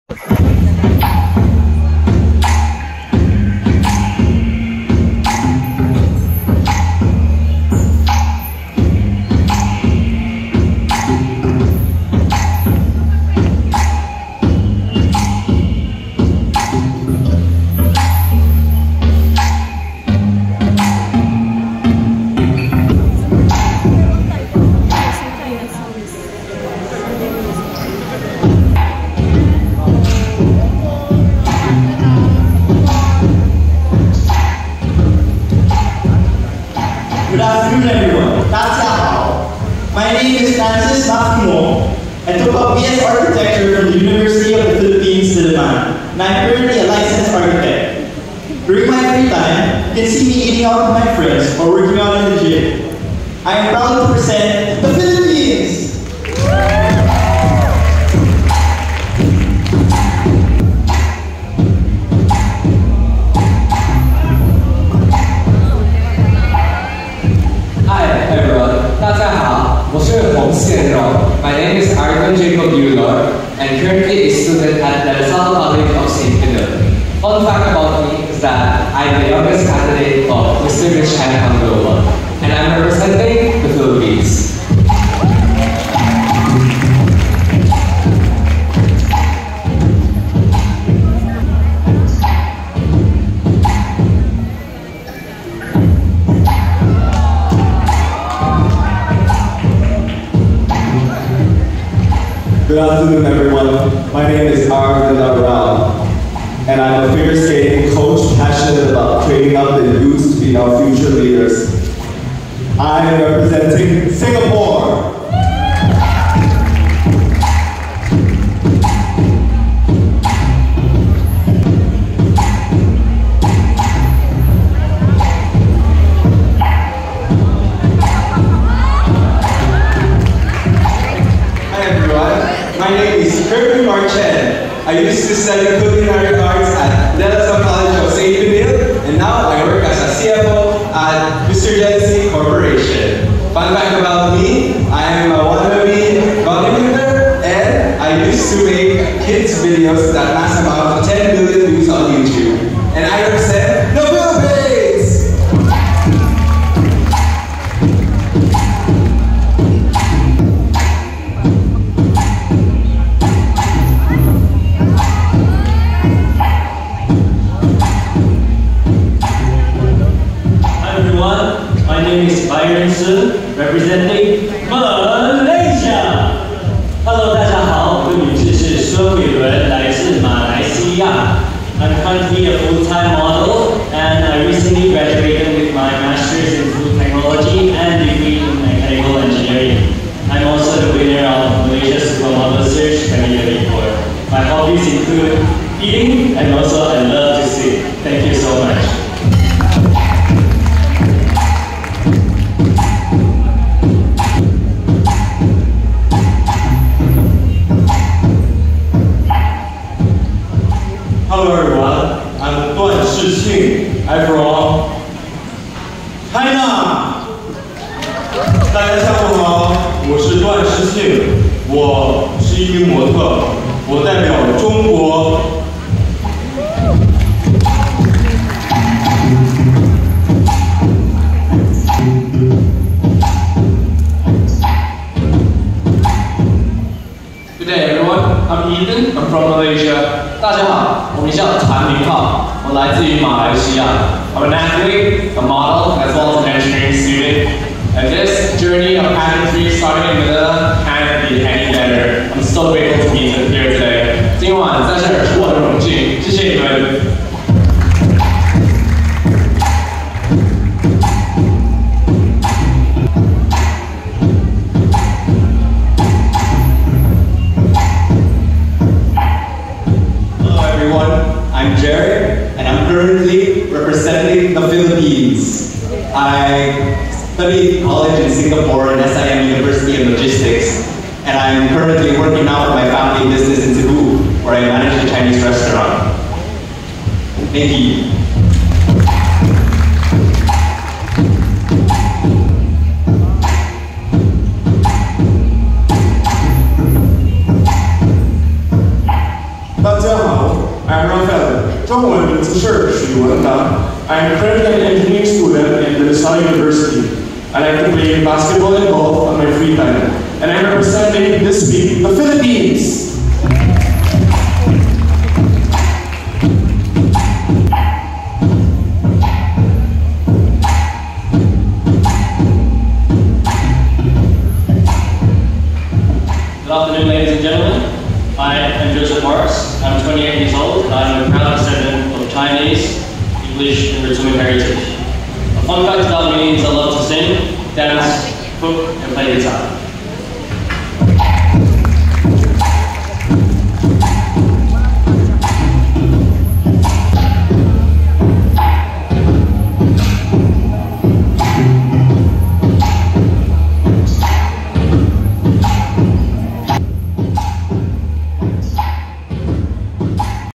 Good afternoon, everyone. 大家好. My name is Francis Nakimo. I took up BS Architecture from the University of the Philippines, Diliman, and I'm currently a licensed architect. During my free time, you can see me eating out with my friends or working out in the gym. I am proud to present the Philippines! My name is Arvin Jacob Euler, and currently a student at the Rizal College of St. Philip. Fun fact about me is that I'm the youngest candidate of Mr. Rich Chinatown Global, and I'm representing the Philippines. Good afternoon, everyone. My name is Arvind Rao, and I'm a figure skating coach passionate about training up the youths to be our future leaders. I am representing Singapore. My name is Kirby Marchen. I used to study culinary arts at Rizal College of St. Philip, and now I work as a CFO at Mr. Genesee Corporation. Fun fact about me, I am a wannabe bodybuilder, and I used to make kids videos that mass about 10 million views on YouTube. And I represent the Philippines! My name is Byron Sun, representing Malaysia. Hello, 大家好，我的名字是孙伟伦，来自马来西亚。I'm currently a full-time model, and I recently graduated with my master's in food technology and degree in mechanical engineering. I'm also the winner of Malaysia's Supermodel Search 2024. My hobbies include eating, and also I love to sing. Thank you so much. Hello everyone, I'm Duan Shixing. I'm from China. 大家下午好，我是段诗庆，我是一名模特，我代表中国。Good day everyone, I'm Ethan, I'm from Malaysia. 大家好，我名叫谭明浩，我来自于马来西亚。I'm an athlete, a model, as well as an engineering student. And this journey of pageantry starting in Manila can't be any better. I'm so grateful to be here today. 今晚在这儿是我的荣幸，谢谢你们。I'm Jared, and I'm currently representing the Philippines. I studied college in Singapore at SIM University of Logistics, and I'm currently working now with my family business in Cebu, where I manage a Chinese restaurant. Thank you. 大家好 I'm Rafael. 中文名字是许文达. I'm currently an engineering student in the Lasal University. I like to play basketball and golf on my free time. And I'm representing this week the Philippines. Good afternoon, ladies and gentlemen. I am Joseph Morris. I'm 28 years old, and I'm a proud descendant of Chinese, English, and Ritual heritage. A fun fact about me is I love to sing, dance, cook, and play guitar.